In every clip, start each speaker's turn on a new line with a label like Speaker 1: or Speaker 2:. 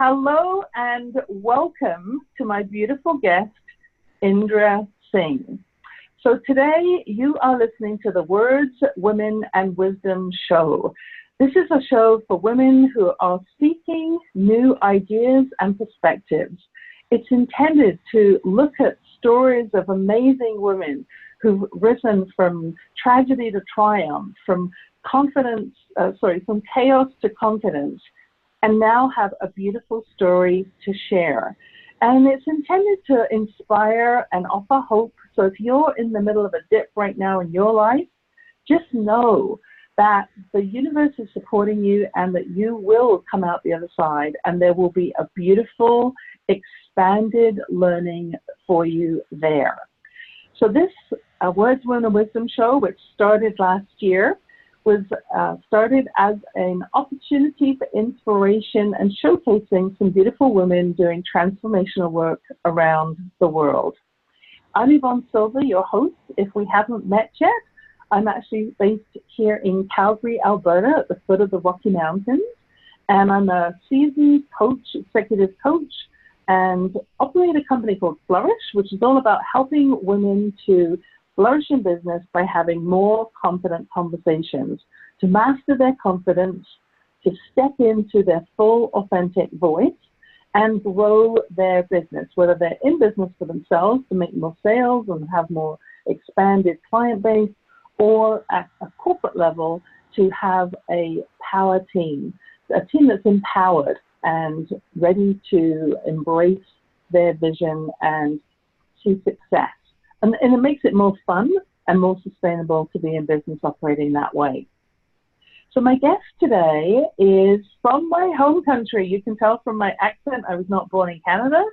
Speaker 1: Hello and welcome to my beautiful guest, Indra Singh. So today you are listening to the Words, Women and Wisdom show. This is a show for women who are seeking new ideas and perspectives. It's intended to look at stories of amazing women who've risen from tragedy to triumph, from from chaos to confidence, and now have a beautiful story to share. And it's intended to inspire and offer hope. So if you're in the middle of a dip right now in your life, just know that the universe is supporting you and that you will come out the other side, and there will be a beautiful, expanded learning for you there. So this Words, Women and Wisdom show, which started last year, was started as an opportunity for inspiration and showcasing some beautiful women doing transformational work around the world. I'm Yvonne E.l Silver, your host. If we haven't met yet, I'm actually based here in Calgary, Alberta, at the foot of the Rocky Mountains, and I'm a seasoned coach, executive coach, and operate a company called Flourish, which is all about helping women to flourish in business by having more confident conversations, to master their confidence, to step into their full authentic voice and grow their business, whether they're in business for themselves to make more sales and have more expanded client base, or at a corporate level to have a power team, a team that's empowered and ready to embrace their vision and see success. And it makes it more fun and more sustainable to be in business operating that way. So my guest today is from my home country. You can tell from my accent, I was not born in Canada.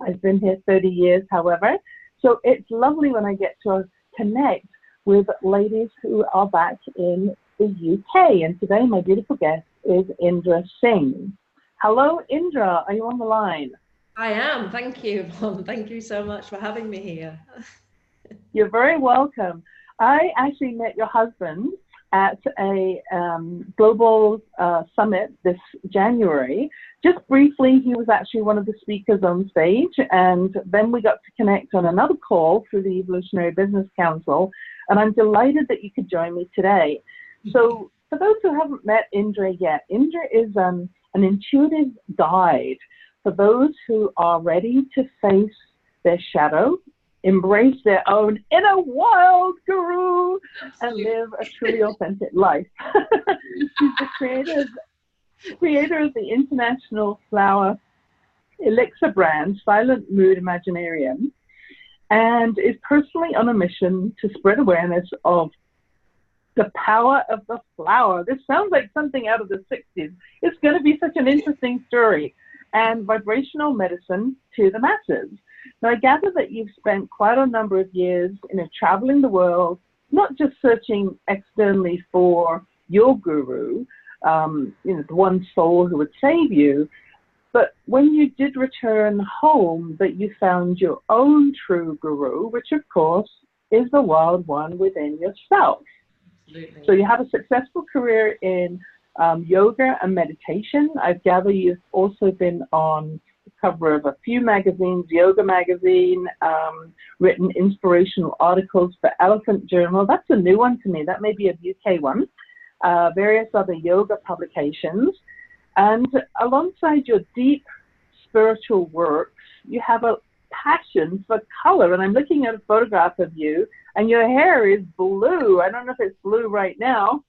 Speaker 1: I've been here 30 years, however. So it's lovely when I get to connect with ladies who are back in the UK. And today my beautiful guest is Indra Singh. Hello, Indra. Are you on the line?
Speaker 2: I am. Thank you, Yvonne. Thank you so much for having me here.
Speaker 1: You're very welcome. I actually met your husband at a global summit this January. Just briefly, he was actually one of the speakers on stage, and then we got to connect on another call through the Evolutionary Business Council, and I'm delighted that you could join me today. So for those who haven't met Indra yet, Indra is an intuitive guide for those who are ready to face their shadow, embrace their own inner wild guru, and live a truly authentic life. She's the creator of the international flower elixir brand, Silent Moon Imaginarium, and is personally on a mission to spread awareness of the power of the flower. This sounds like something out of the 60s. It's going to be such an interesting story. And vibrational medicine to the masses. Now, I gather that you've spent quite a number of years, traveling the world, not just searching externally for your guru, the one soul who would save you, but when you did return home, that you found your own true guru, which of course is the wild one within yourself. Absolutely. So you have a successful career in yoga and meditation. I gather you've also been on the cover of a few magazines, Yoga Magazine, written inspirational articles for Elephant Journal. That's a new one to me. That may be a UK one. Various other yoga publications. And alongside your deep spiritual works, you have a passion for color. And I'm looking at a photograph of you, and your hair is blue. I don't know if it's blue right now.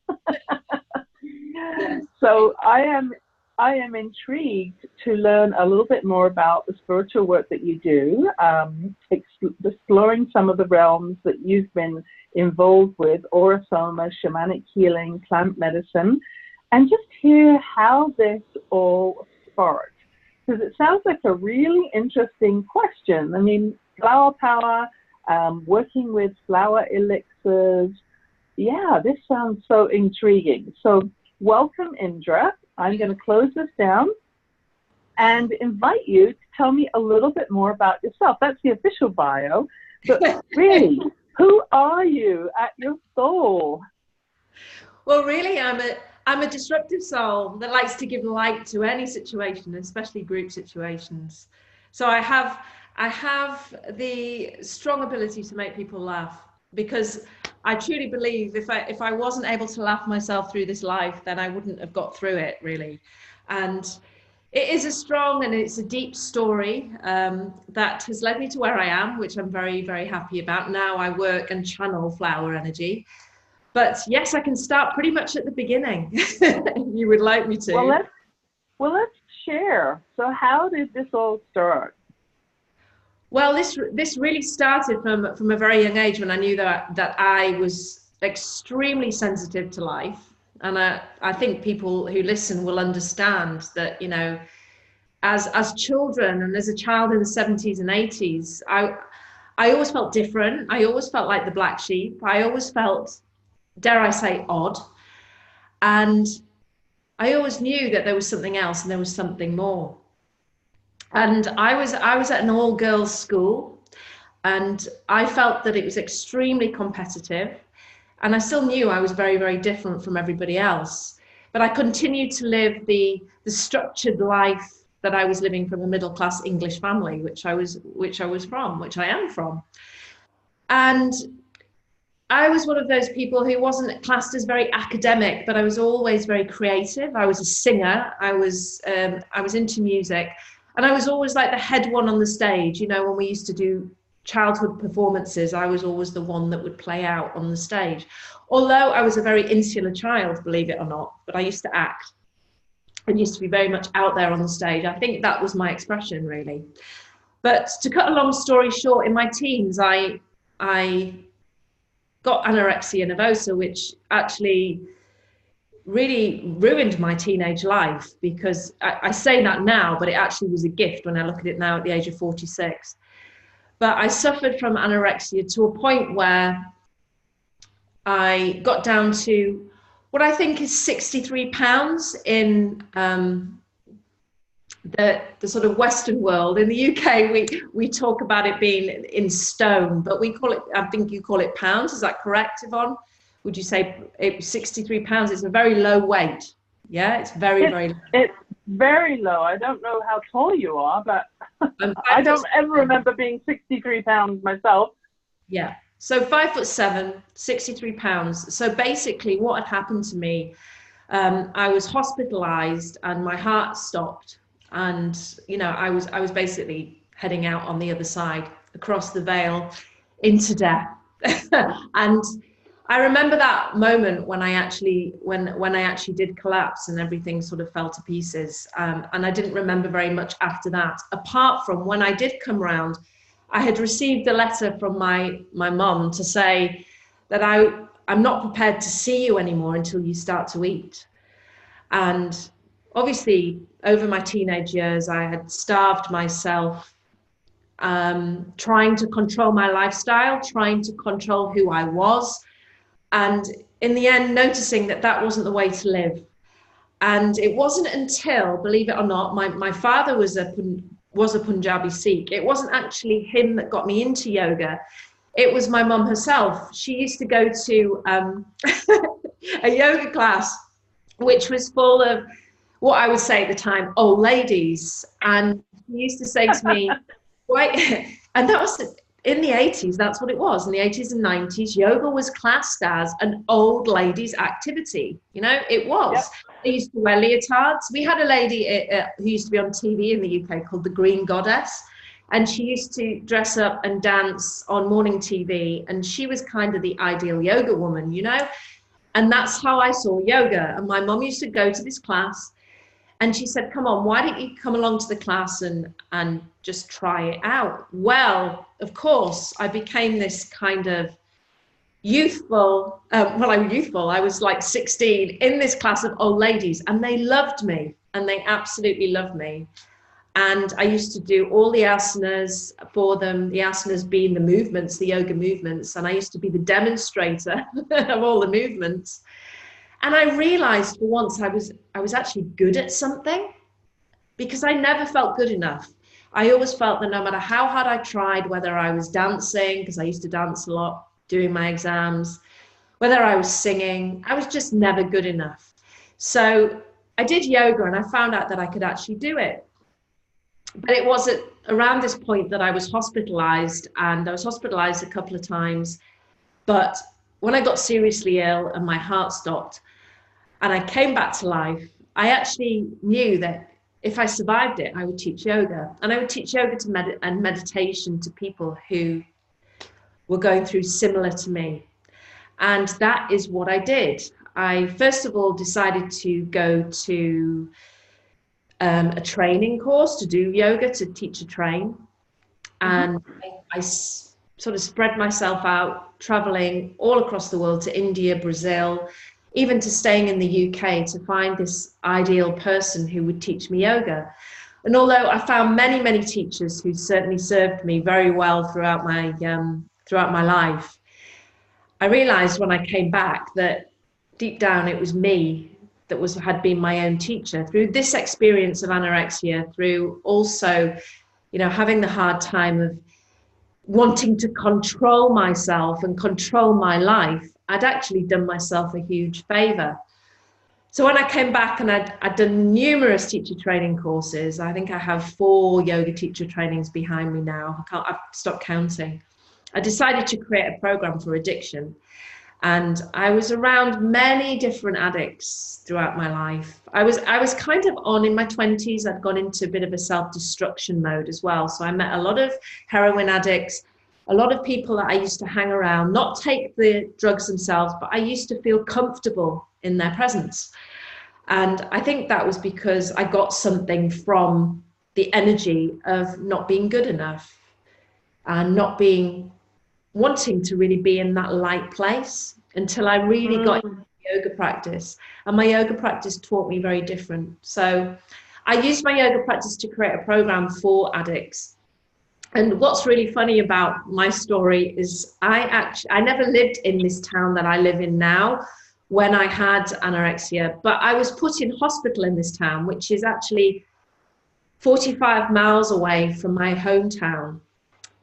Speaker 1: So I am intrigued to learn a little bit more about the spiritual work that you do, exploring some of the realms that you've been involved with, aura soma, shamanic healing, plant medicine, and just hear how this all sparked. Because it sounds like a really interesting question. I mean, flower power, working with flower elixirs. Yeah, this sounds so intriguing. So welcome, Indra. I'm going to close this down and invite you to tell me a little bit more about yourself. That's the official bio, but really, who are you at your soul?
Speaker 2: Well, really, I'm a disruptive soul that likes to give light to any situation, especially group situations. So I have the strong ability to make people laugh, because I truly believe if I wasn't able to laugh myself through this life, then I wouldn't have got through it, really. And it is a strong and it's a deep story that has led me to where I am, which I'm very, very happy about. Now I work and channel flower energy. But yes, I can start pretty much at the beginning, if you would like me to.
Speaker 1: Let's share. So how did this all start?
Speaker 2: Well, this really started from a very young age, when I knew that I was extremely sensitive to life. And I think people who listen will understand that, you know, as children and as a child in the 70s and 80s, I always felt different. I always felt like the black sheep. I always felt, dare I say, odd. And I always knew that there was something else and there was something more. And I was at an all-girls school, and I felt that it was extremely competitive. And I still knew I was very, very different from everybody else. But I continued to live the structured life that I was living from a middle-class English family, which I am from. And I was one of those people who wasn't classed as very academic, but I was always very creative. I was a singer. I was into music, and I was always like the head one on the stage. You know, when we used to do childhood performances, I was always the one that would play out on the stage. Although I was a very insular child, believe it or not, but I used to act. I used to be very much out there on the stage. I think that was my expression, really. But to cut a long story short, in my teens, I got anorexia nervosa, which actually really ruined my teenage life, because I say that now, but it actually was a gift when I look at it now at the age of 46. But I suffered from anorexia to a point where I got down to what I think is 63 pounds in the sort of Western world. In the UK, we talk about it being in stone, but we call it, I think you call it pounds. Is that correct, Yvonne? Would you say 63 pounds? It's a very low weight. Yeah, it's very low.
Speaker 1: It's very low. I don't know how tall you are, but I don't ever remember being 63 pounds myself.
Speaker 2: Yeah. So 5'7", 63 pounds. So basically what had happened to me, I was hospitalized and my heart stopped. And, you know, I was basically heading out on the other side, across the veil into death. And I remember that moment when I actually did collapse and everything sort of fell to pieces. And I didn't remember very much after that, apart from when I did come round, I had received a letter from my mum to say that I'm not prepared to see you anymore until you start to eat. And obviously, over my teenage years, I had starved myself, trying to control my lifestyle, trying to control who I was. And in the end, noticing that that wasn't the way to live. And it wasn't until, believe it or not, my father was a Punjabi Sikh. It wasn't actually him that got me into yoga. It was my mum herself. She used to go to a yoga class, which was full of what I would say at the time, old ladies. And she used to say to me, why? And that was in the 80s, that's what it was. In the 80s and 90s, yoga was classed as an old ladies activity. You know, it was. Yep. They used to wear leotards. We had a lady who used to be on TV in the UK called the Green Goddess. And she used to dress up and dance on morning TV. And she was kind of the ideal yoga woman, you know. And that's how I saw yoga. And my mom used to go to this class. And she said, come on, why don't you come along to the class and just try it out? Well, of course, I became this kind of youthful, I'm youthful, I was like 16 in this class of old ladies, and they loved me, and they absolutely loved me. And I used to do all the asanas for them, the asanas being the movements, the yoga movements, and I used to be the demonstrator of all the movements. And I realized for once I was actually good at something, because I never felt good enough. I always felt that no matter how hard I tried, whether I was dancing, because I used to dance a lot, doing my exams, whether I was singing, I was just never good enough. So I did yoga and I found out that I could actually do it. But it was around this point that I was hospitalized, and I was hospitalized a couple of times. But when I got seriously ill and my heart stopped and I came back to life, I actually knew that if I survived it, I would teach yoga. And I would teach yoga and meditation to people who were going through similar to me. And that is what I did. I first of all decided to go to a training course to do yoga, to teach a train. And I sort of spread myself out, traveling all across the world, to India, Brazil, even to staying in the UK, to find this ideal person who would teach me yoga. And although I found many, many teachers who certainly served me very well throughout my life, I realized when I came back that deep down it was me that had been my own teacher. Through this experience of anorexia, through also, having the hard time of wanting to control myself and control my life, I'd actually done myself a huge favor. So when I came back, and I'd done numerous teacher training courses, I think I have 4 yoga teacher trainings behind me now. I've stopped counting. I decided to create a program for addiction. And I was around many different addicts throughout my life. I was kind of in my 20s, I'd gone into a bit of a self-destruction mode as well. So I met a lot of heroin addicts, a lot of people that I used to hang around, not take the drugs themselves, but I used to feel comfortable in their presence. And I think that was because I got something from the energy of not being good enough and wanting to really be in that light place, until I really got into yoga practice. And my yoga practice taught me very different. So I used my yoga practice to create a program for addicts. And what's really funny about my story is I never lived in this town that I live in now when I had anorexia, but I was put in hospital in this town, which is actually 45 miles away from my hometown.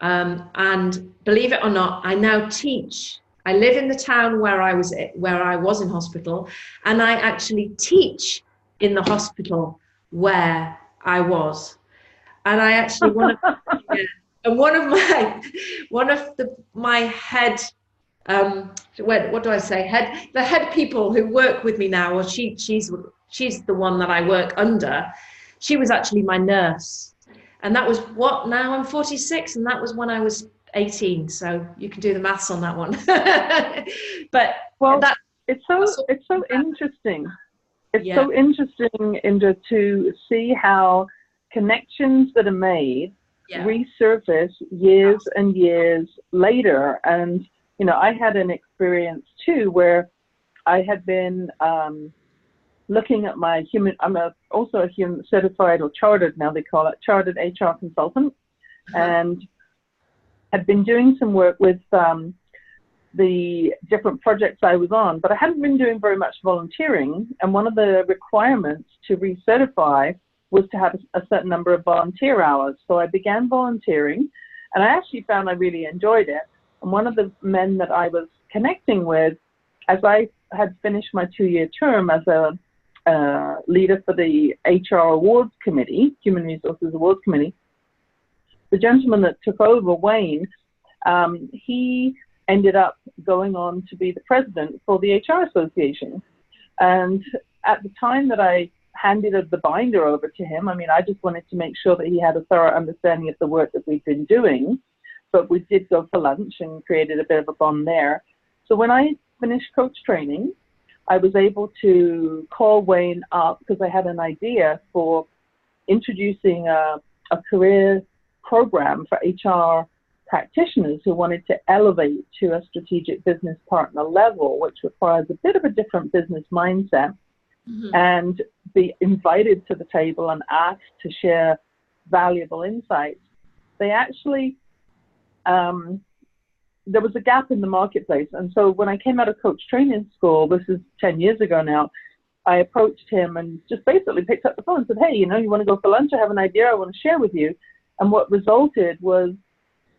Speaker 2: And believe it or not, I now teach. I live in the town where I was in hospital, and I actually teach in the hospital where I was. And I actually one of my head, what do I say? The head people who work with me now, or she's the one that I work under. She was actually my nurse. And that was now I'm 46, and that was when I was 18. So you can do the maths on that one. But
Speaker 1: it's so interesting. It's so interesting, Indra, to see how connections that are made resurface years and years later. And I had an experience too where I had been looking at my I'm also a human certified, or chartered now they call it, chartered HR consultant, and had been doing some work with the different projects I was on, but I hadn't been doing very much volunteering. And one of the requirements to recertify was to have a certain number of volunteer hours. So I began volunteering, and I actually found I really enjoyed it. And one of the men that I was connecting with, as I had finished my 2-year term as a leader for the HR Awards Committee, Human Resources Awards Committee, the gentleman that took over, Wayne, he ended up going on to be the president for the HR Association. And at the time that I handed the binder over to him, I just wanted to make sure that he had a thorough understanding of the work that we've been doing. But we did go for lunch and created a bit of a bond there. So when I finished coach training, I was able to call Wayne up because I had an idea for introducing a career program for HR practitioners who wanted to elevate to a strategic business partner level, which requires a bit of a different business mindset, and be invited to the table and asked to share valuable insights. They actually, there was a gap in the marketplace. And so when I came out of coach training school, this is 10 years ago now, I approached him and just basically picked up the phone and said, hey, you want to go for lunch? I have an idea I want to share with you. And what resulted was,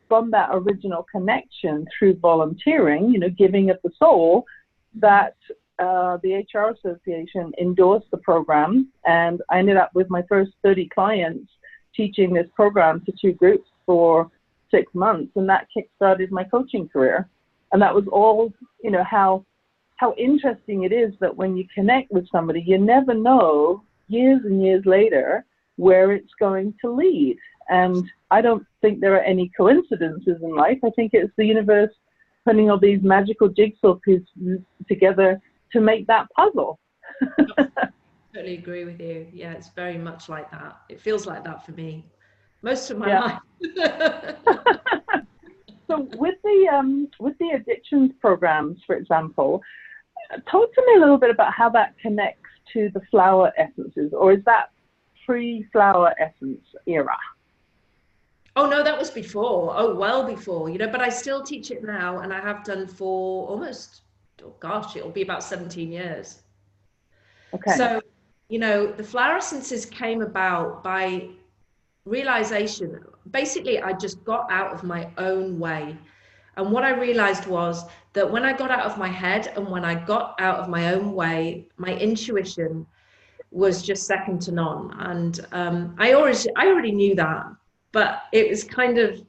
Speaker 1: from that original connection through volunteering, giving of the soul, that the HR Association endorsed the program, and I ended up with my first 30 clients teaching this program to 2 groups for 6 months, and that kick-started my coaching career. And that was all, you know, how interesting it is that when you connect with somebody, you never know years and years later where it's going to lead. And I don't think there are any coincidences in life. I think it's the universe putting all these magical jigsaw pieces together to make that puzzle.
Speaker 2: Totally agree with you. Yeah, it's very much like that. It feels like that for me most of my life.
Speaker 1: So with the addictions programs, for example, talk to me a little bit about how that connects to the flower essences, or is that pre-flower essence era?
Speaker 2: Oh no, that was before. Oh, well before, you know, but I still teach it now, and I have done for almost, oh gosh, it'll be about 17 years.
Speaker 1: Okay.
Speaker 2: So, you know, the flower essences came about by realization. Basically, I just got out of my own way. And what I realized was that when I got out of my head and when I got out of my own way, my intuition was just second to none. And I already knew that, but it was kind of,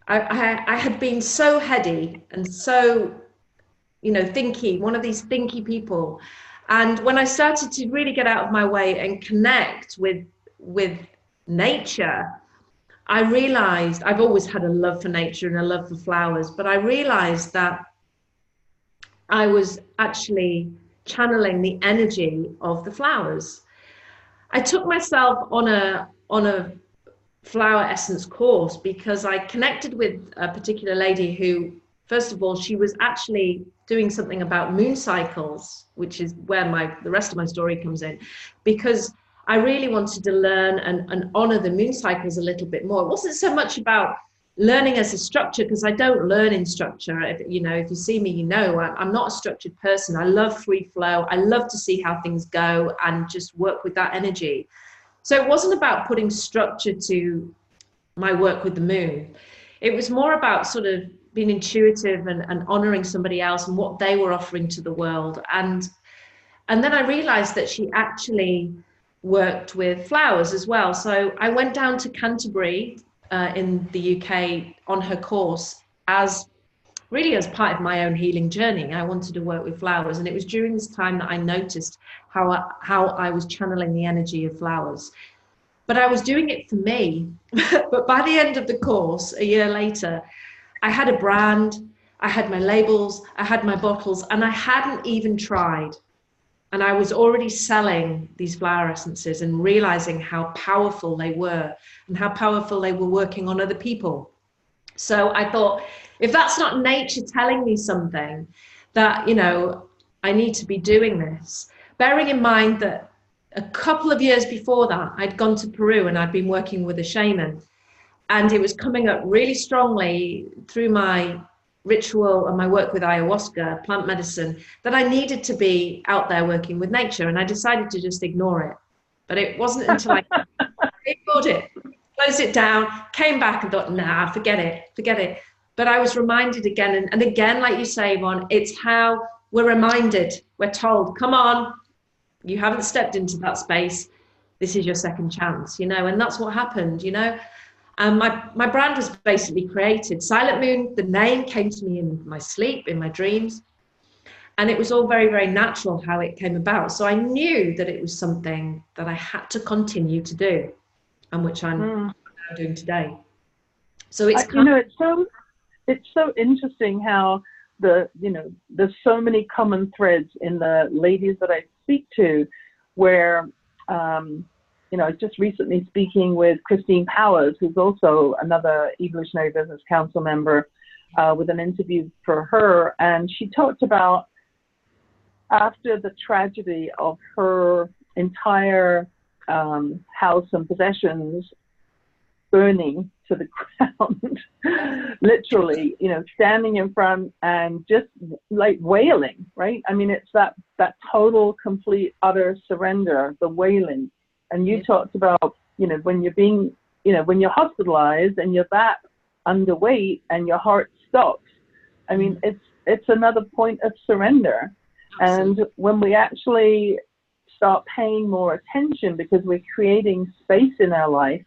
Speaker 2: I had been so heady and so, you know, thinky, one of these thinky people. And when I started to really get out of my way and connect with nature, I realized I've always had a love for nature and a love for flowers, but I realized that I was actually channeling the energy of the flowers. I took myself on a flower essence course because I connected with a particular lady who, first of all, she was actually doing something about moon cycles, which is where the rest of my story comes in, because I really wanted to learn and honor the moon cycles a little bit more. It wasn't so much about learning as a structure, because I don't learn in structure. If you see me, you know, I'm not a structured person. I love free flow. I love to see how things go and just work with that energy. So it wasn't about putting structure to my work with the moon. It was more about sort of being intuitive and honoring somebody else and what they were offering to the world. And then I realized that she actually worked with flowers as well. So I went down to Canterbury in the UK on her course as part of my own healing journey. I wanted to work with flowers, and it was during this time that I noticed how I was channeling the energy of flowers. But I was doing it for me. But by the end of the course, a year later, I had a brand, I had my labels, I had my bottles, and I hadn't even tried. And I was already selling these flower essences and realizing how powerful they were and how powerful they were working on other people. So I thought, if that's not nature telling me something, that, you know, I need to be doing this. Bearing in mind that a couple of years before that, I'd gone to Peru and I'd been working with a shaman. And it was coming up really strongly through my ritual and my work with ayahuasca, plant medicine, that I needed to be out there working with nature. And I decided to just ignore it. But it wasn't until I ignored it, closed it down, came back and thought, nah, forget it. But I was reminded again and again, like you say, Yvonne, it's how we're reminded, we're told, come on, you haven't stepped into that space. This is your second chance, you know, and that's what happened, you know. My brand was basically created. Silent Moon, the name came to me in my sleep, in my dreams. And it was all very, very natural how it came about. So I knew that it was something that I had to continue to do, and which I'm now doing today. So it's
Speaker 1: it's so interesting how there's so many common threads in the ladies that I speak to, where I was just recently speaking with Christine Powers, who's also another Evolutionary Business Council member, with an interview for her. And she talked about, after the tragedy of her entire house and possessions burning to the ground, literally, standing in front and just like wailing, right? I mean, it's that total, complete, utter surrender, the wailing. And you talked about, when you're being, when you're hospitalized and you're that underweight and your heart stops. I mean, it's another point of surrender. And when we actually start paying more attention, because we're creating space in our life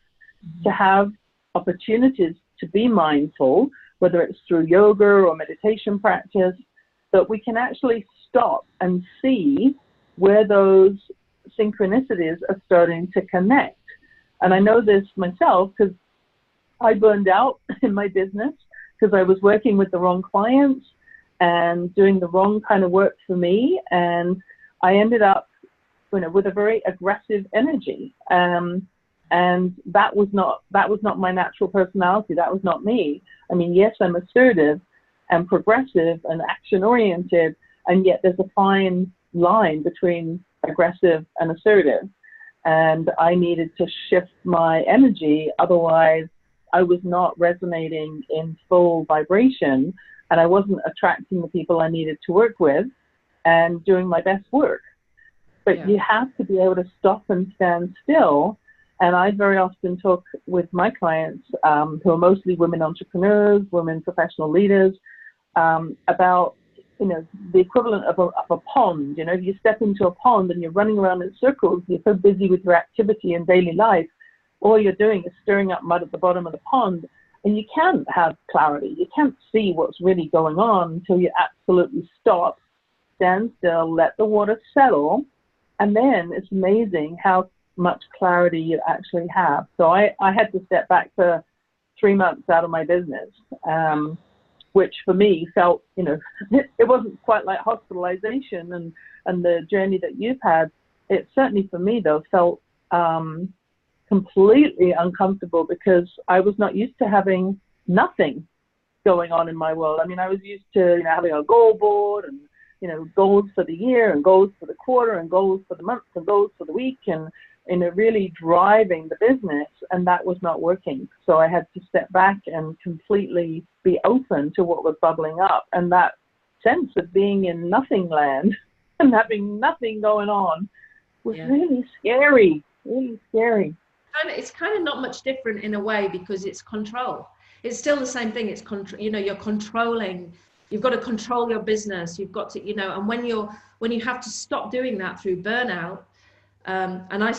Speaker 1: to have opportunities to be mindful, whether it's through yoga or meditation practice, that we can actually stop and see where those synchronicities are starting to connect. And I know this myself because I burned out in my business because I was working with the wrong clients and doing the wrong kind of work for me. And I ended up, with a very aggressive energy. And that was not my natural personality. That was not me. I mean, yes, I'm assertive and progressive and action oriented, and yet there's a fine line between aggressive and assertive. And I needed to shift my energy, otherwise I was not resonating in full vibration, and I wasn't attracting the people I needed to work with and doing my best work. But you have to be able to stop and stand still. And I very often talk with my clients, who are mostly women entrepreneurs, women professional leaders, about, the equivalent of a pond. If you step into a pond and you're running around in circles, you're so busy with your activity in daily life, all you're doing is stirring up mud at the bottom of the pond, and you can't have clarity. You can't see what's really going on until you absolutely stop, stand still, let the water settle, and then it's amazing how much clarity you actually have. So I had to step back for 3 months out of my business, which for me felt, it wasn't quite like hospitalization and the journey that you've had. It certainly for me though felt completely uncomfortable, because I was not used to having nothing going on in my world. I mean, I was used to, having a goal board and, goals for the year and goals for the quarter and goals for the month and goals for the week, and, really driving the business, and that was not working. So I had to step back and completely be open to what was bubbling up. And that sense of being in nothing land and having nothing going on was really scary, really scary.
Speaker 2: It's kind of not much different in a way, because it's control. It's still the same thing. It's you're controlling. You've got to control your business. You've got to, and when you have to stop doing that through burnout, and I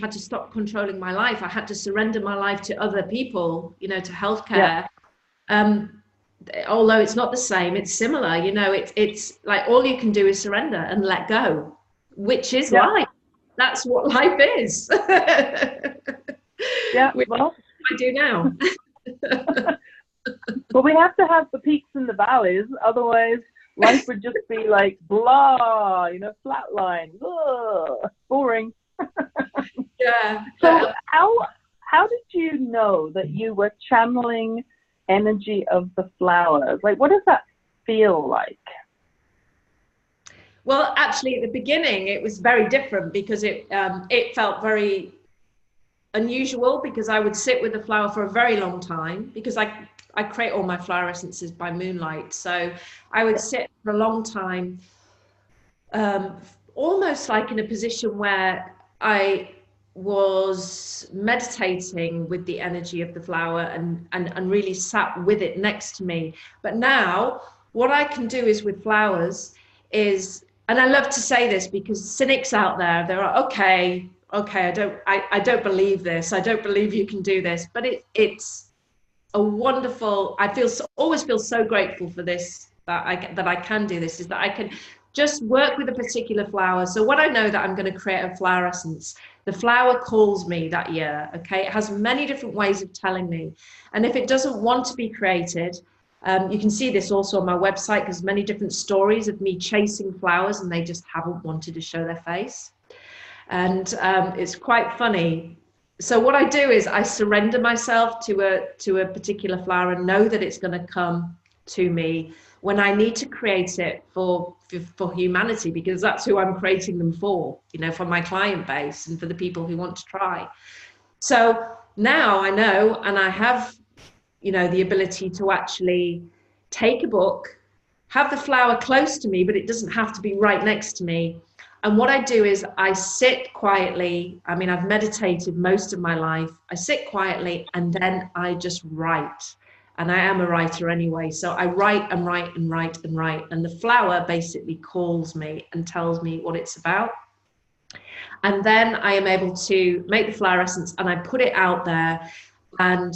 Speaker 2: had to stop controlling my life. I had to surrender my life to other people, to healthcare. Although it's not the same, it's similar. It's like all you can do is surrender and let go, which is life. That's what life is. Which I do now.
Speaker 1: Well, we have to have the peaks and the valleys, otherwise life would just be like blah, flatline, boring. So how did you know that you were channeling energy of the flowers? Like, what does that feel like?
Speaker 2: Well, actually, at the beginning, it was very different, because it felt very unusual, because I would sit with the flower for a very long time, because I create all my flower essences by moonlight. So I would sit for a long time, almost like in a position where I was meditating with the energy of the flower and really sat with it next to me. But now what I can do is with flowers is, and I love to say this because cynics out there, they're like, okay, I don't believe this. I don't believe you can do this. But it's a wonderful, always feel so grateful for this, that I can do this, is that I can just work with a particular flower. So when I know that I'm going to create a flower essence, the flower calls me that year, okay? It has many different ways of telling me. And if it doesn't want to be created, you can see this also on my website, because many different stories of me chasing flowers and they just haven't wanted to show their face. And it's quite funny. So what I do is I surrender myself to a particular flower and know that it's going to come to me when I need to create it for humanity, because that's who I'm creating them for, for my client base and for the people who want to try. So now I know, and I have, the ability to actually take a book, have the flower close to me, but it doesn't have to be right next to me. And what I do is I sit quietly. I mean, I've meditated most of my life. I sit quietly and then I just write. and I am a writer anyway. So I write and write and write and write. And the flower basically calls me and tells me what it's about. And then I am able to make the flower essence and I put it out there. And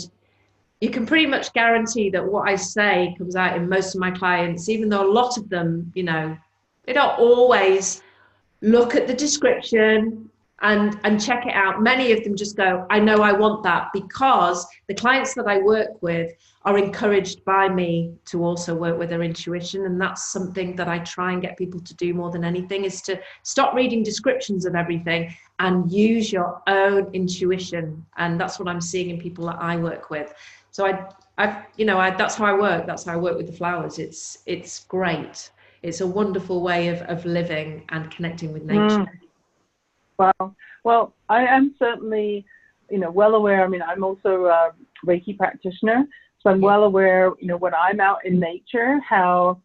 Speaker 2: you can pretty much guarantee that what I say comes out in most of my clients, even though a lot of them, you know, they don't always look at the description and check it out. Many of them just go, I know I want that, because the clients that I work with are encouraged by me to also work with their intuition. And that's something that I try and get people to do more than anything, is to stop reading descriptions of everything and use your own intuition. And that's what I'm seeing in people that I work with. So that's how I work. That's how I work with the flowers. It's great. It's a wonderful way of living and connecting with nature.
Speaker 1: Wow. Well, I am certainly, well aware. I mean, I'm also a Reiki practitioner, so I'm well aware, when I'm out in nature, how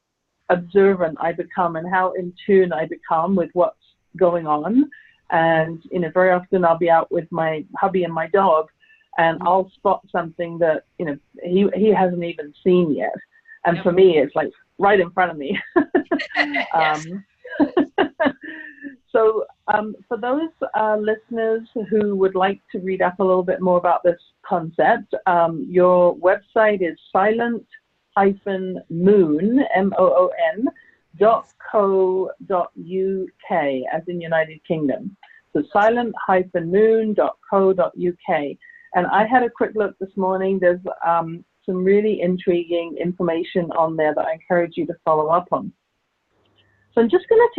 Speaker 1: observant I become and how in tune I become with what's going on. And, very often I'll be out with my hubby and my dog, and I'll spot something that, he hasn't even seen yet. And for me, it's like right in front of me. So for those listeners who would like to read up a little bit more about this concept, your website is silent-moon, .co.uk, as in United Kingdom. So silent-moon.co.uk. And I had a quick look this morning. There's some really intriguing information on there that I encourage you to follow up on. So I'm just going to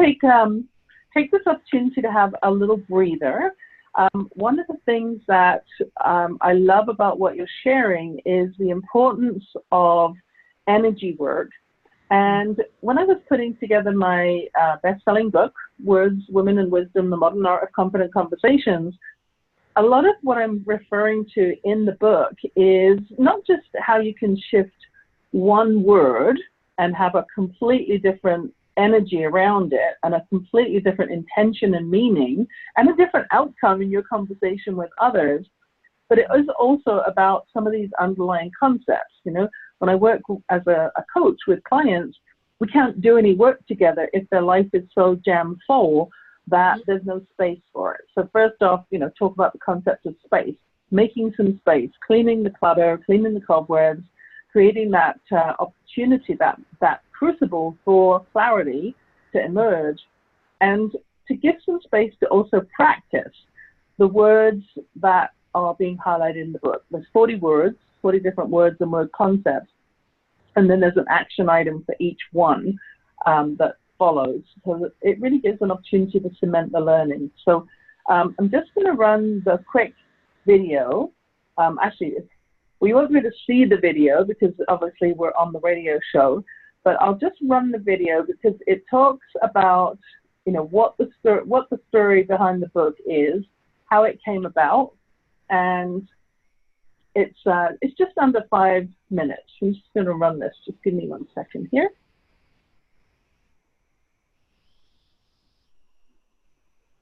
Speaker 1: take this opportunity to have a little breather. One of the things that I love about what you're sharing is the importance of energy work. And when I was putting together my best-selling book, Words, Women and Wisdom, The Modern Art of Confident Conversations, a lot of what I'm referring to in the book is not just how you can shift one word and have a completely different energy around it and a completely different intention and meaning and a different outcome in your conversation with others, but it is also about some of these underlying concepts. When I work as a coach with clients, we can't do any work together if their life is so jam full that there's no space for it. So first off, talk about the concept of space, making some space, cleaning the clutter, cleaning the cobwebs, creating that opportunity, that crucible for clarity to emerge, and to give some space to also practice the words that are being highlighted in the book. There's 40 words, 40 different words and word concepts, and then there's an action item for each one that follows. So it really gives an opportunity to cement the learning. So I'm just going to run the quick video. Actually, we won't be able to see the video because obviously we're on the radio show, but I'll just run the video because it talks about, what the story behind the book is, how it came about, and it's just under 5 minutes. I'm just going to run this. Just give me 1 second here.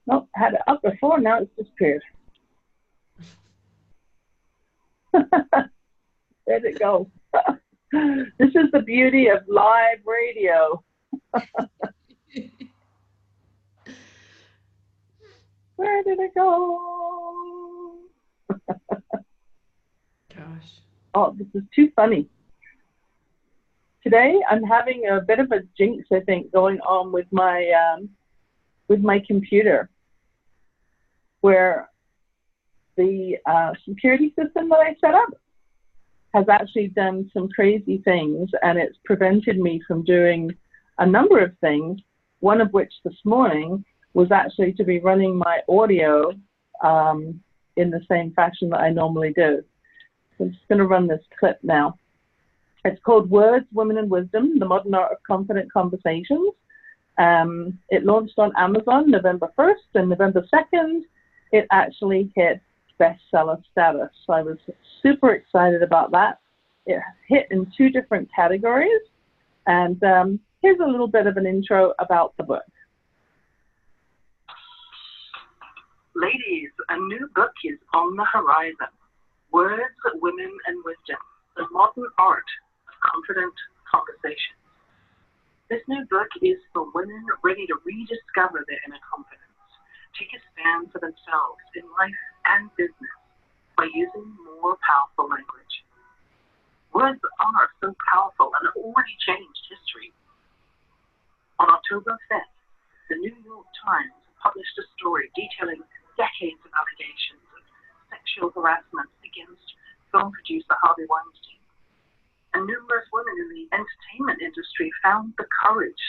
Speaker 1: Nope, I had it up before, now it's disappeared. Where'd it go? This is the beauty of live radio. Where did it go?
Speaker 2: Gosh.
Speaker 1: Oh, this is too funny. Today, I'm having a bit of a jinx, I think, going on with my computer, where the security system that I set up has actually done some crazy things, and it's prevented me from doing a number of things, one of which this morning was actually to be running my audio in the same fashion that I normally do. So I'm just going to run this clip now. It's called Words, Women and Wisdom, The Modern Art of Confident Conversations. It launched on Amazon November 1st, and November 2nd, it actually hit bestseller status. So I was super excited about that. It hit in 2 different categories. And here's a little bit of an intro about the book. Ladies, a new book is on the horizon. Words, Women and Wisdom, The Modern Art of Confident Conversation. This new book is for women ready to rediscover their inner confidence, take a stand for themselves in life and business by using more powerful language. Words are so powerful and have already changed history. On October 5th, the New York Times published a story detailing decades of allegations of sexual harassment against film producer Harvey Weinstein. And numerous women in the entertainment industry found the courage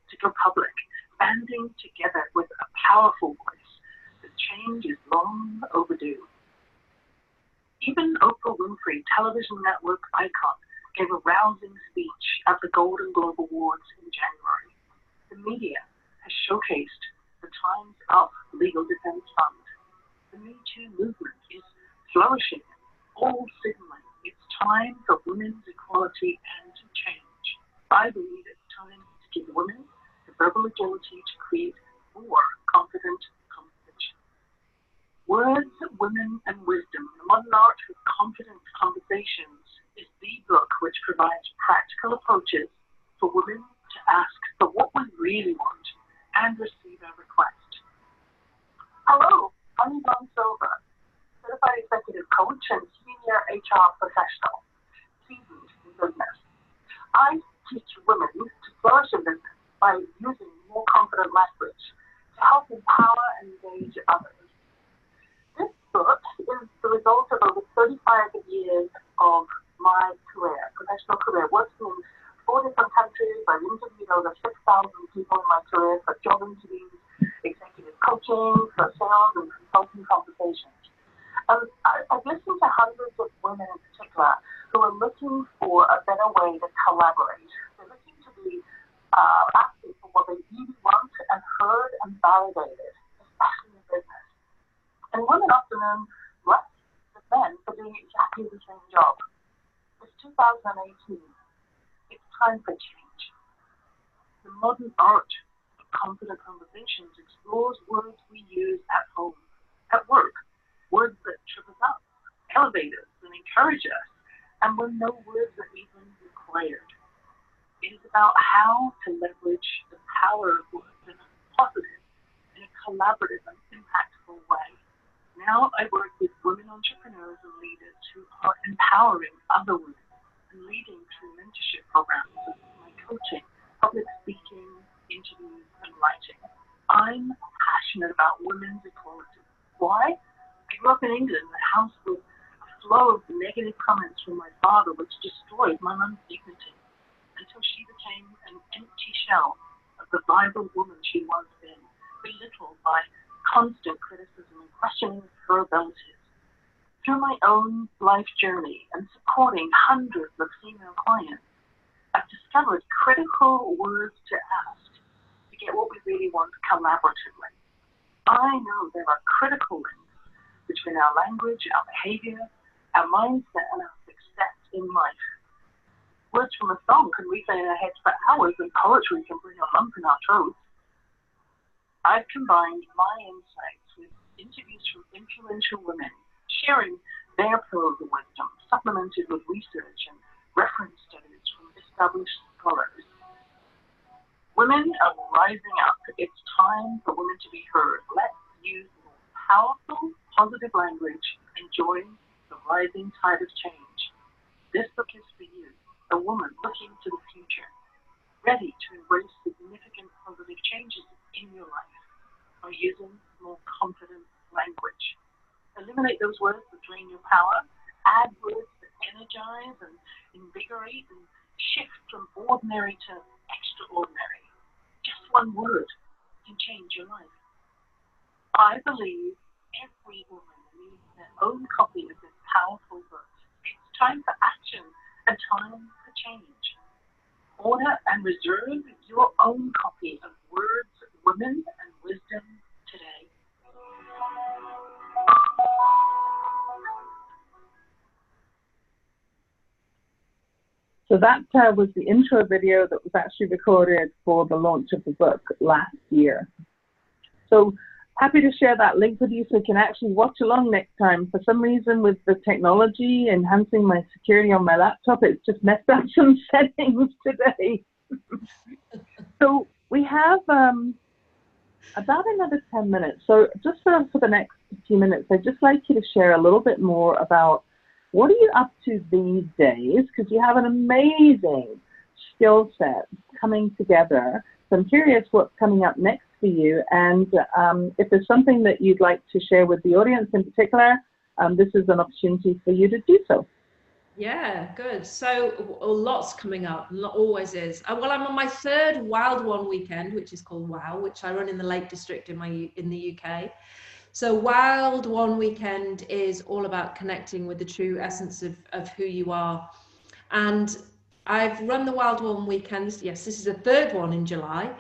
Speaker 1: to go public, banding together with a powerful voice. The change is long overdue. Even Oprah Winfrey, television network icon, gave a rousing speech at the Golden Globe Awards in January. The media has showcased the Time's Up Legal Defense Fund. The Me Too movement is flourishing, all signaling it's time for women's equality and change. I believe it's time to give women the verbal agility to create more confident conversation. Words, Women, and Wisdom, the Modern Art of Confident Conversations is the book which provides practical approaches for women to ask for what we really want and receive a request. Hello, I'm Yvonne E.l Silver, certified executive coach and senior HR professional, seasoned in business. I teach women to flourish in business by using more confident language to help empower and engage others. This book is the result of over 35 years of my career, professional career, working in 4 different countries. I've interviewed over 6,000 people in my career for job interviews, executive coaching, for sales and consulting conversations. I've listened to hundreds of women in particular who are looking for a better way to collaborate. They're looking to be asking for what they really want and heard and validated, especially in business. And women often earn less than men for doing exactly the same job. It's 2018. It's time for change. The Modern Art of Confident Conversations explores words we use at home, at work, words that trip us up, elevate us, and encourage us, and when no words are even required. It is about how to leverage the power of words in a positive, in a collaborative and impactful way. Now I work with women entrepreneurs and leaders who are empowering other women and leading through mentorship programs, my coaching, public speaking, interviews, and writing. I'm passionate about women's equality. Why? I grew up in England, a house with a flow of negative comments from my father, which destroyed my mum's dignity until she became an empty shell of the vibrant woman she was then, belittled by constant criticism and questioning of her abilities. Through my own life journey and supporting hundreds of female clients, I've discovered critical words to ask to get what we really want collaboratively. I know there are critical links between our language, our behavior, our mindset, and our success in life. Words from a song can replay in our heads for hours, and poetry can bring a lump in our throats. I've combined my insights with interviews from influential women, sharing their pearls of wisdom, supplemented with research and reference studies from established scholars. Women are rising up. It's time for women to be heard. Let's use more powerful, positive language and join the rising tide of change. This book is for you, a woman looking to the future, ready to embrace significant positive changes in your life by using more confident language. Eliminate those words that drain your power, add words that energize and invigorate, and shift from ordinary to extraordinary. Just one word can change your life. I believe every woman needs their own copy of this powerful book. It's time for action and time for change. Order and reserve your own copy of Words, Women, and Wisdom today. So that was the intro video that was actually recorded for the launch of the book last year. So happy to share that link with you so you can actually watch along next time. For some reason, with the technology enhancing my security on my laptop, it's just messed up some settings today. So we have about another 10 minutes. So just for the next few minutes, I'd just like you to share a little bit more about what are you up to these days, because you have an amazing skill set coming together. So I'm curious what's coming up next for you, and if there's something that you'd like to share with the audience in particular, this is an opportunity for you to do so.
Speaker 2: Yeah, good. So lots coming up, always is. Well, I'm on my third Wild One weekend, which is called WOW, which I run in the Lake District in the UK. So Wild One weekend is all about connecting with the true essence of who you are. And I've run the Wild One weekends. Yes, this is the third one in July.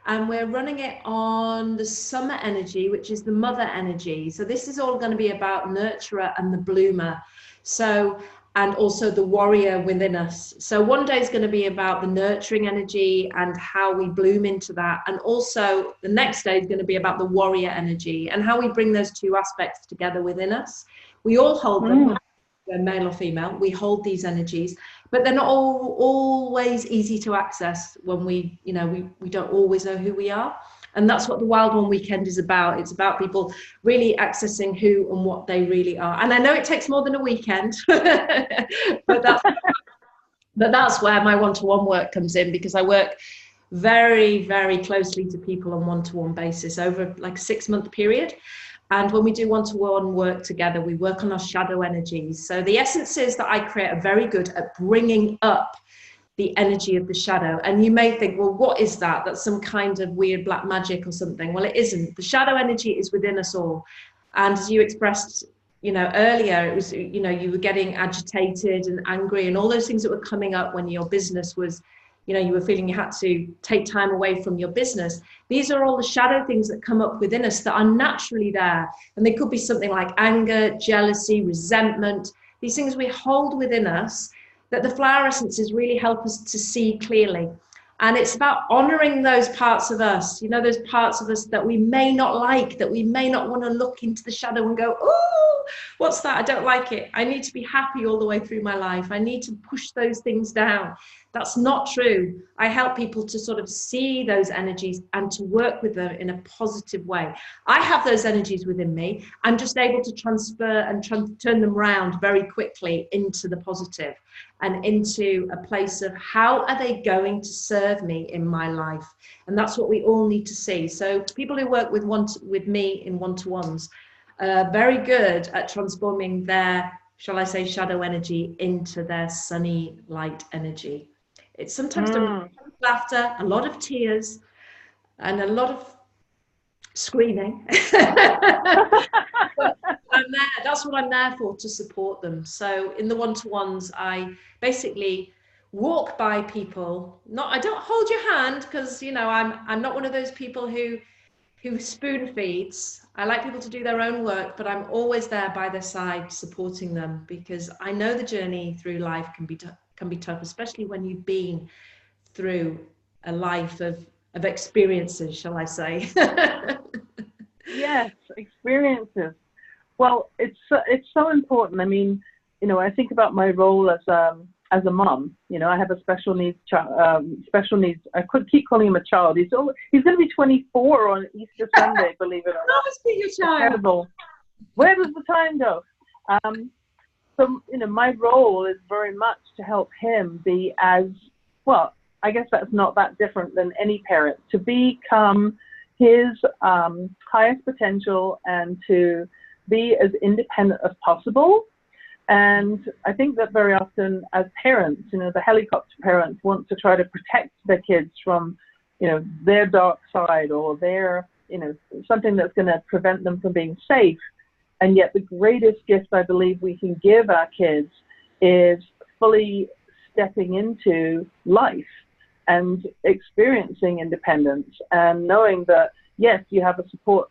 Speaker 2: And we're running it on the summer energy, which is the mother energy. So this is all going to be about nurturer and the bloomer. So, and also the warrior within us. So one day is going to be about the nurturing energy and how we bloom into that. And also the next day is going to be about the warrior energy and how we bring those two aspects together within us. We all hold them, whether male or female, we hold these energies, but they're not always easy to access when we don't always know who we are. And that's what the Wild One weekend is about. It's about people really accessing who and what they really are. And I know it takes more than a weekend, but that's where my one-to-one work comes in, because I work very, very closely to people on one-to-one basis over like a 6-month period. And when we do one-to-one work together, we work on our shadow energies. So the essences that I create are very good at bringing up the energy of the shadow. And you may think, well, what is that? That's some kind of weird black magic or something. Well, it isn't. The shadow energy is within us all. And as you expressed, earlier, it was, you were getting agitated and angry and all those things that were coming up when your business was, you were feeling you had to take time away from your business. These are all the shadow things that come up within us that are naturally there. And they could be something like anger, jealousy, resentment, these things we hold within us that the flower essences really help us to see clearly. And it's about honoring those parts of us, those parts of us that we may not like, that we may not want to look into the shadow and go, oh, what's that? I don't like it. I need to be happy all the way through my life. I need to push those things down. That's not true. I help people to sort of see those energies and to work with them in a positive way. I have those energies within me. I'm just able to transfer and turn them around very quickly into the positive and into a place of how are they going to serve me in my life? And that's what we all need to see. So people who work with me in one-to-ones are very good at transforming their, shall I say, shadow energy into their sunny light energy. It's sometimes laughter, a lot of tears, and a lot of screaming. But I'm there. That's what I'm there for, to support them. So in the one-to-ones, I basically walk by people. I don't hold your hand, because I'm not one of those people who spoon feeds. I like people to do their own work, but I'm always there by their side, supporting them, because I know the journey through life can be tough, especially when you've been through a life of experiences, shall I say.
Speaker 1: Yes, experiences. Well, it's so important. I mean, I think about my role as a mom. I have a special needs child. Special needs. I could keep calling him a child. He's going to be 24 on Easter Sunday. Believe it or not.
Speaker 2: Your child.
Speaker 1: Incredible. Where does the time go? So my role is very much to help him be as well. I guess that's not that different than any parent, to become his highest potential and to be as independent as possible. And I think that very often as parents, the helicopter parents want to try to protect their kids from, their dark side or their, something that's going to prevent them from being safe. And yet the greatest gift I believe we can give our kids is fully stepping into life and experiencing independence and knowing that, yes, you have a support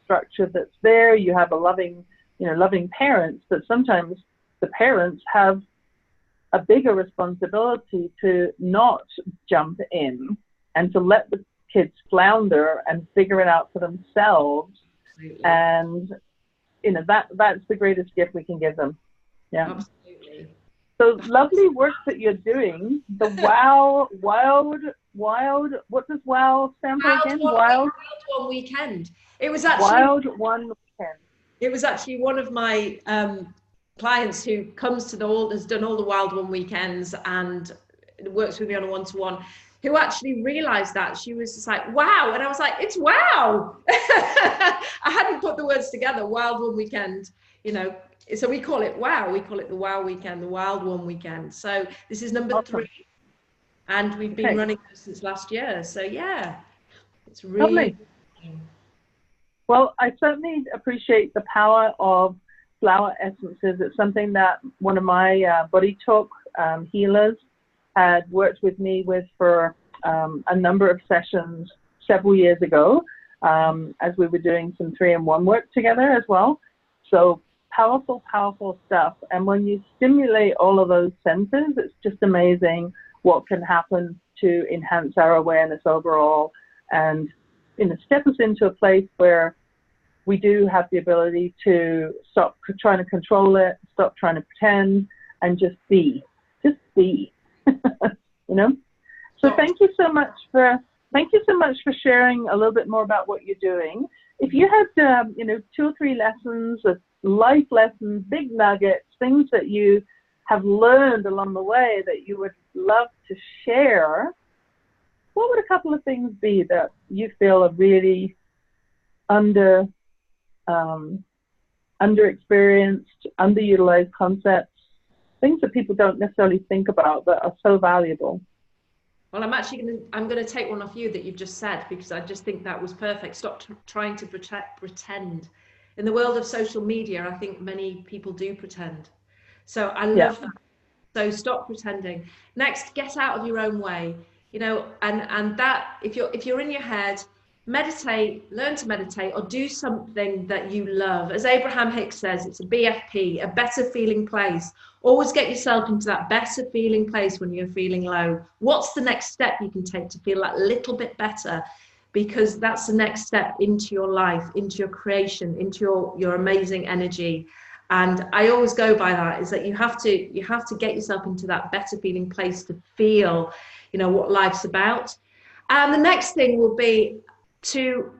Speaker 1: structure that's there, you have a loving parents, but sometimes the parents have a bigger responsibility to not jump in and to let the kids flounder and figure it out for themselves
Speaker 2: Absolutely.
Speaker 1: And, that's the greatest gift we can give them. Yeah.
Speaker 2: Absolutely.
Speaker 1: So lovely work that you're doing. The wild, what does wow stand for again?
Speaker 2: Wild One Weekend. It was actually
Speaker 1: Wild One Weekend.
Speaker 2: It was actually one of my clients who comes to has done all the Wild One weekends and works with me on a one-to-one, who actually realized that. She was just like, wow. And I was like, it's wow. I hadn't put the words together, Wild One Weekend, so we call it wow. We call it the Wow Weekend, the Wild One Weekend. So this is number 3. And we've been running since last year. So yeah, it's really
Speaker 1: lovely. Well, I certainly appreciate the power of flower essences. It's something that one of my body talk healers had worked with me with for a number of sessions several years ago, as we were doing some 3-in-1 work together as well. So powerful, powerful stuff. And when you stimulate all of those senses, it's just amazing what can happen to enhance our awareness overall and step us into a place where we do have the ability to stop trying to control it, stop trying to pretend, and just be. So thank you so much for sharing a little bit more about what you're doing. If you had 2 or 3 lessons, life lessons, big nuggets, things that you have learned along the way that you would love to share, what would a couple of things be that you feel are really underexperienced, underutilized concepts, things that people don't necessarily think about that are so valuable?
Speaker 2: Well, I'm going to take one off you that you've just said, because I just think that was perfect. Stop trying to pretend. In the world of social media, I think many people do pretend. So I love that. So stop pretending. Next, get out of your own way. And that if you're in your head, meditate, learn to meditate, or do something that you love. As Abraham Hicks says, it's a BFP, a better feeling place. Always get yourself into that better feeling place when you're feeling low. What's the next step you can take to feel that little bit better? Because that's the next step into your life, into your creation, into your amazing energy. And I always go by that, is that you have to get yourself into that better feeling place to feel, what life's about. And the next thing will be to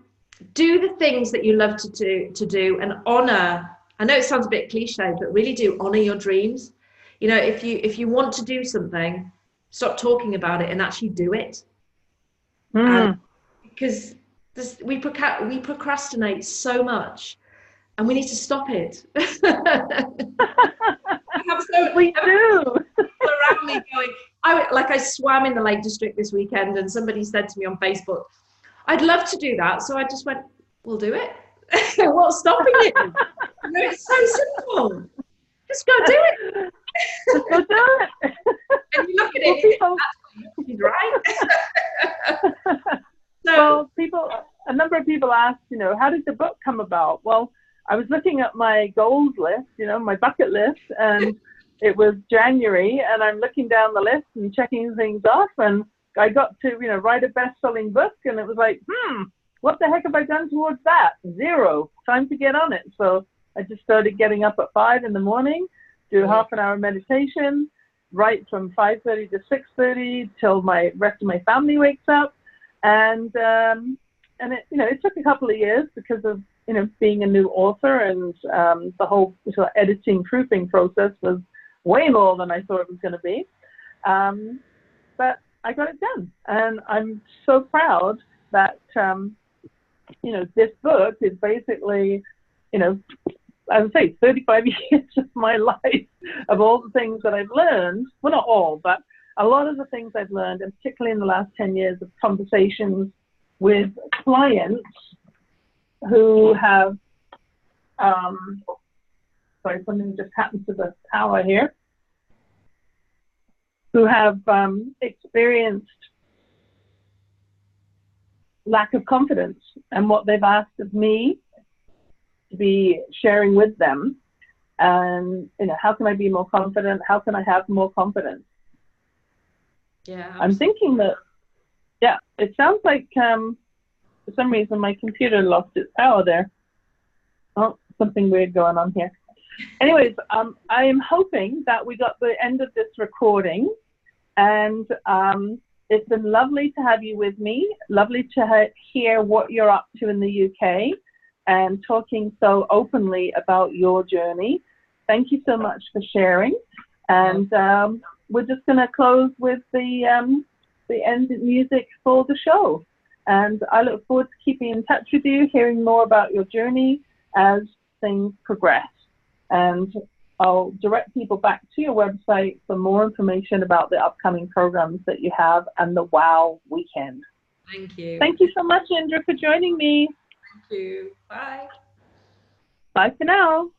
Speaker 2: do the things that you love to do and honor. I know it sounds a bit cliche, but really do honor your dreams. If you want to do something, stop talking about it and actually do it. Because we procrastinate so much, and we need to stop it.
Speaker 1: We do.
Speaker 2: Around me going, I swam in the Lake District this weekend, and somebody said to me on Facebook, I'd love to do that. So I just went, we'll do it. What's stopping it? It's so simple. Just go do it.
Speaker 1: Just go do it.
Speaker 2: And you look at it, he's right.
Speaker 1: So a number of people ask, how did the book come about? Well, I was looking at my goals list, my bucket list, and it was January, and I'm looking down the list and checking things off, and I got to, write a best-selling book, and it was like, what the heck have I done towards that? 0. Time to get on it. So I just started getting up at 5 in the morning, do half an hour meditation, write from 5:30 to 6:30 till my rest of my family wakes up, and it, it took a couple of years because of, being a new author, and the whole sort of editing, proofing process was way more than I thought it was going to be. But I got it done, and I'm so proud that, this book is basically, I would say 35 years of my life, of all the things that I've learned. Well, not all, but a lot of the things I've learned, and particularly in the last 10 years of conversations with clients who have, sorry, something just happened to the power here, who have experienced lack of confidence, and what they've asked of me to be sharing with them. And, how can I be more confident? How can I have more confidence?
Speaker 2: Yeah, absolutely.
Speaker 1: I'm thinking that, it sounds like for some reason my computer lost its power there. Oh, something weird going on here. Anyways, I am hoping that we got the end of this recording, and it's been lovely to have you with me. Lovely to hear what you're up to in the UK and talking so openly about your journey. Thank you so much for sharing. And we're just going to close with the end music for the show. And I look forward to keeping in touch with you, hearing more about your journey as things progress. And I'll direct people back to your website for more information about the upcoming programs that you have and the WOW weekend.
Speaker 2: Thank you.
Speaker 1: Thank you so much, Indra, for joining me.
Speaker 2: Thank you. Bye.
Speaker 1: Bye for now.